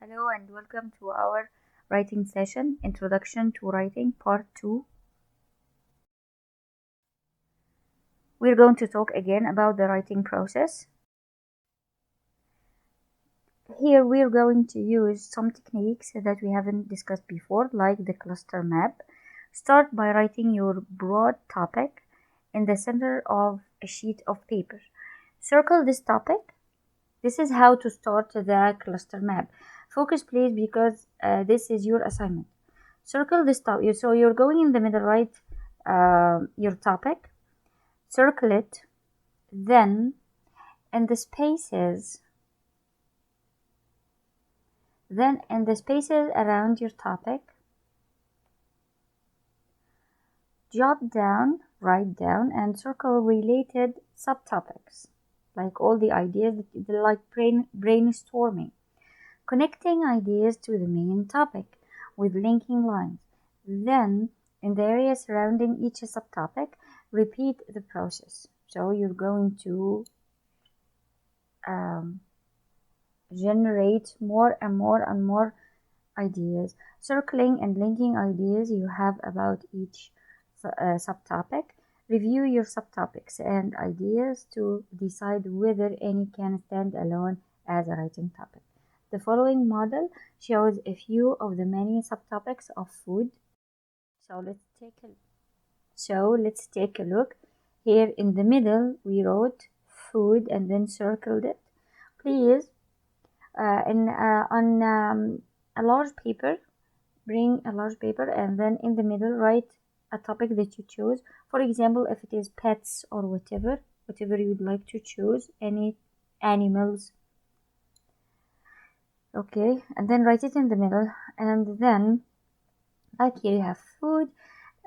Hello and welcome to our writing session, Introduction to Writing, Part 2. We're going to talk again about the writing process. Here we're going to use some techniques that we haven't discussed before, like the cluster map. Start by writing your broad topic in the center of a sheet of paper. Circle this topic. This is how to start the cluster map. Focus please, because this is your assignment. Circle this topic. So you're going in the middle, write your topic, circle it, then in the spaces around your topic, write down and circle related subtopics, like all the ideas, like brainstorming, connecting ideas to the main topic with linking lines. Then, in the area surrounding each subtopic, repeat the process. So you're going to generate more and more ideas, circling and linking ideas you have about each subtopic. Review your subtopics and ideas to decide whether any can stand alone as a writing topic. The following model shows a few of the many subtopics of food. So let's take a look. Here in the middle, we wrote food and then circled it. Please, on a large paper, bring a large paper and then in the middle write a topic that you choose. For example, if it is pets or whatever you would like to choose, any animals. Okay, and then write it in the middle, and then like here you have food.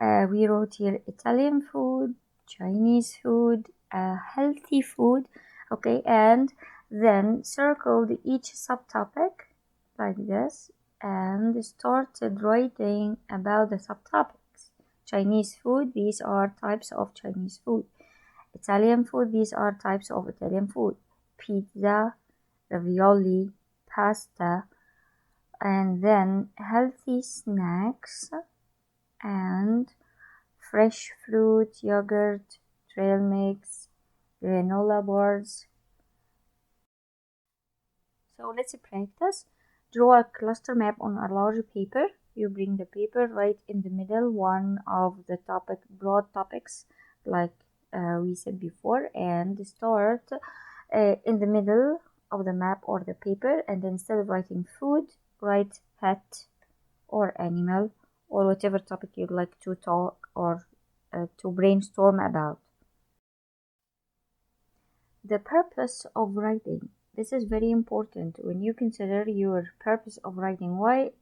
We wrote here Italian food, Chinese food, healthy food. Okay, and then circled each subtopic like this and started writing about the subtopics. Chinese food, these are types of Chinese food. Italian food, these are types of Italian food. Pizza, ravioli, pasta, and then healthy snacks and fresh fruit, yogurt, trail mix, granola bars. So let's practice. Draw a cluster map on a large paper. You bring the paper right in the middle, one of the broad topics, like we said before, and start in the middle of the map or the paper, and then instead of writing food, write pet or animal or whatever topic you'd like to talk or to brainstorm about. The purpose of writing. This is very important when you consider your purpose of writing. Why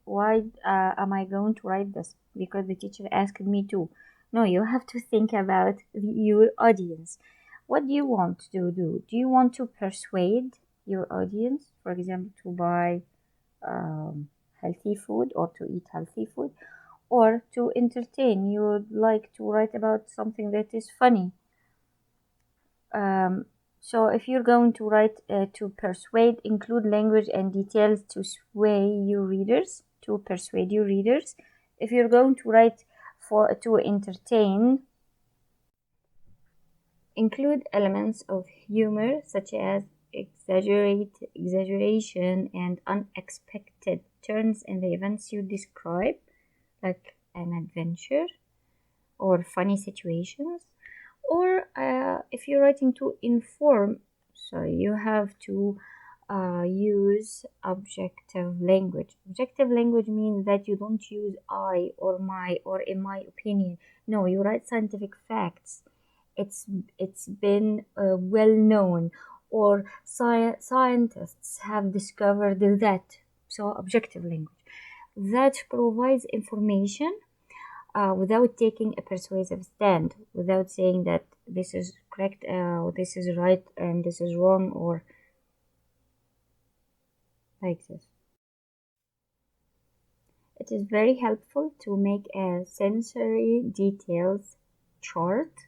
am I going to write this? Because the teacher asked me to. No, you have to think about your audience. What do you want to do? Do you want to persuade your audience, for example, to buy healthy food or to eat healthy food, or to entertain? You would like to write about something that is funny. So if you're going to write to persuade, include language and details to persuade your readers. If you're going to write to entertain, include elements of humor such as exaggeration and unexpected turns in the events you describe, like an adventure or funny situations. Or if you're writing to inform, you have to use objective language. Objective language means that you don't use I or my or in my opinion. No, you write scientific facts. It's been well known, or scientists have discovered that. So objective language that provides information without taking a persuasive stand, without saying that this is correct, this is right, and this is wrong, or like this. It is very helpful to make a sensory details chart.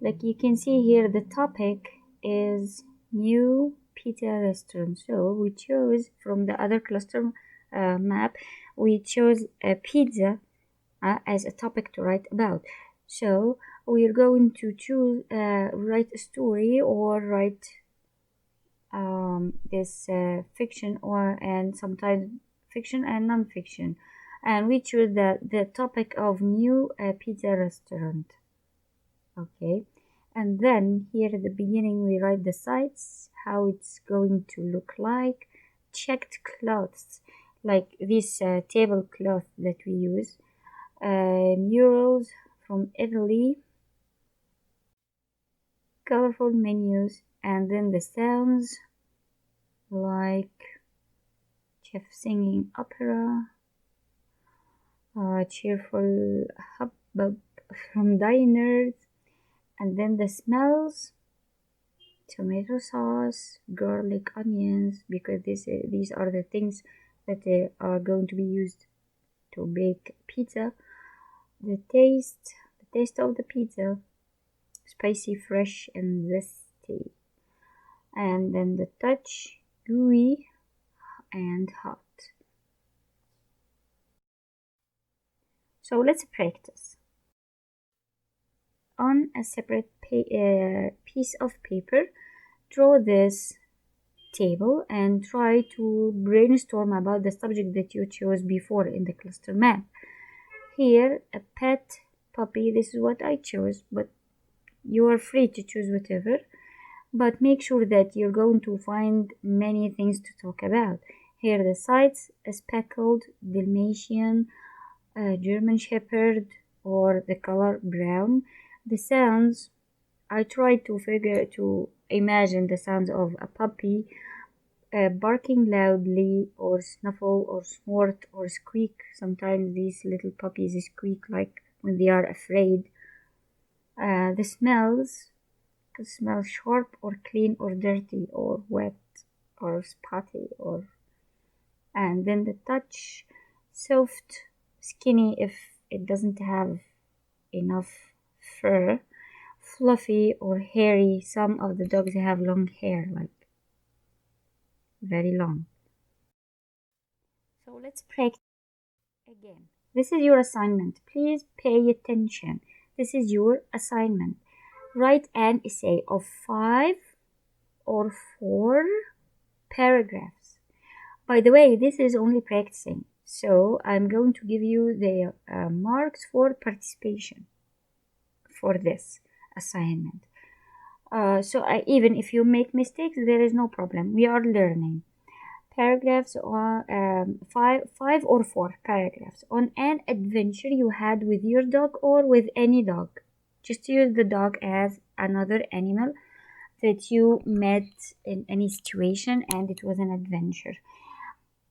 Like you can see here, the topic is new pizza restaurant. So we chose from the other cluster map, we chose a pizza as a topic to write about. So we're going to choose write a story or write this fiction and sometimes fiction and non-fiction, and we choose the topic of new pizza restaurant. Okay, and then here at the beginning we write the sites, how it's going to look like, checked cloths like this tablecloth that we use, murals from Italy, colorful menus, and then the sounds like chef singing opera, cheerful hubbub from diners, and then the smells, tomato sauce, garlic, onions, because these are the things that are going to be used to bake pizza. The taste of the pizza, spicy, fresh, and zesty, and then the touch, gooey and hot. So let's practice. On a separate piece of paper, draw this table and try to brainstorm about the subject that you chose before in the cluster map. Here, a pet puppy, this is what I chose, but you are free to choose whatever. But make sure that you're going to find many things to talk about. Here the sites, a speckled Dalmatian, German Shepherd, or the color brown. The sounds, I tried to imagine the sounds of a puppy barking loudly, or snuffle, or snort, or squeak. Sometimes these little puppies squeak like when they are afraid. The smells, could smell sharp or clean or dirty or wet or spotty, or and then the touch, soft, skinny if it doesn't have enough fur, fluffy or hairy. Some of the dogs have long hair, like very long. So let's practice again. This is your assignment. Please pay attention. This is your assignment. Write an essay of 5 or 4 paragraphs. By the way, this is only practicing, so I'm going to give you the marks for participation for this assignment. Even if you make mistakes, there is no problem. We are learning. Paragraphs or 5 or 4 paragraphs on an adventure you had with your dog or with any dog. Just use the dog as another animal that you met in any situation, and it was an adventure.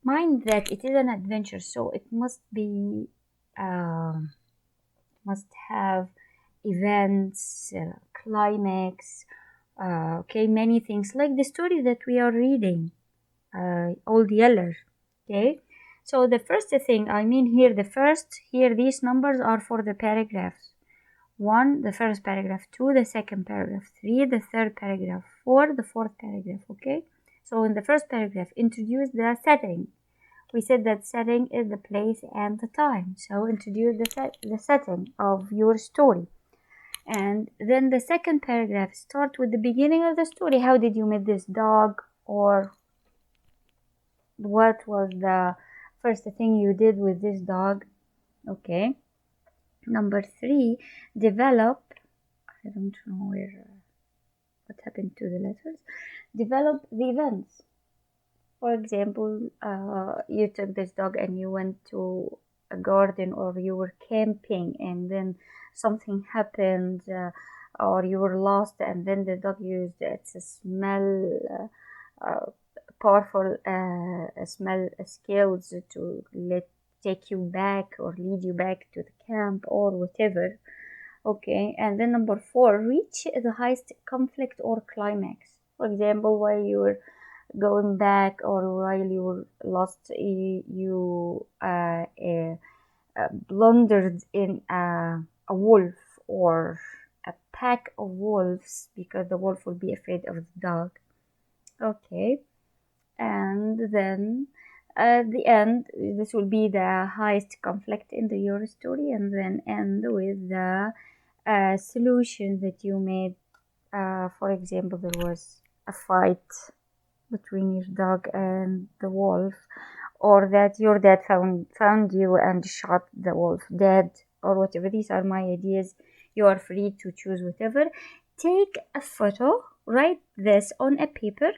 Mind that it is an adventure, so it must be must have events, climax, okay, many things like the story that we are reading, Old Yeller. Okay, so the first thing, here these numbers are for the paragraphs. 1, the first paragraph, 2, the second paragraph, 3, the third paragraph, 4, the fourth paragraph. Okay, so in the first paragraph, introduce the setting. We said that setting is the place and the time, so introduce the setting of your story. And then the second paragraph, start with the beginning of the story. How did you meet this dog, or what was the first thing you did with this dog? Okay. Number 3, develop. I don't know what happened to the letters. Develop the events. For example, you took this dog and you went to a garden, or you were camping and then something happened, or you were lost, and then the dog used its powerful smell skills to take you back or lead you back to the camp or whatever. Okay, and then number 4, reach the highest conflict or climax. For example, while you were going back or while you were lost, you blundered in a wolf or a pack of wolves, because the wolf will be afraid of the dog. Okay. And then at the end, this will be the highest conflict in your story, and then end with the solution that you made. For example, there was a fight between your dog and the wolf, or that your dad found you and shot the wolf dead, or whatever. These are my ideas. You are free to choose whatever. Take a photo, write this on a paper,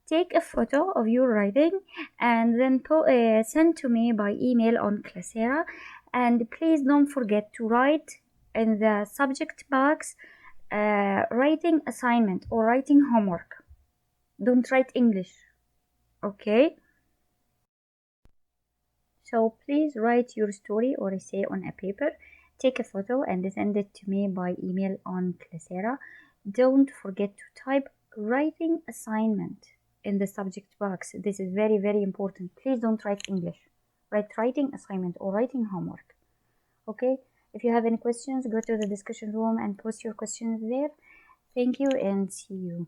take a photo of your writing, and then send to me by email on Classera. And please don't forget to write in the subject box writing assignment or writing homework. Don't write English, okay? So please write your story or essay on a paper, take a photo and send it to me by email on Classera. Don't forget to type writing assignment in the subject box. This is very, very important. Please don't write English. Write writing assignment or writing homework. Okay? If you have any questions, go to the discussion room and post your questions there. Thank you and see you.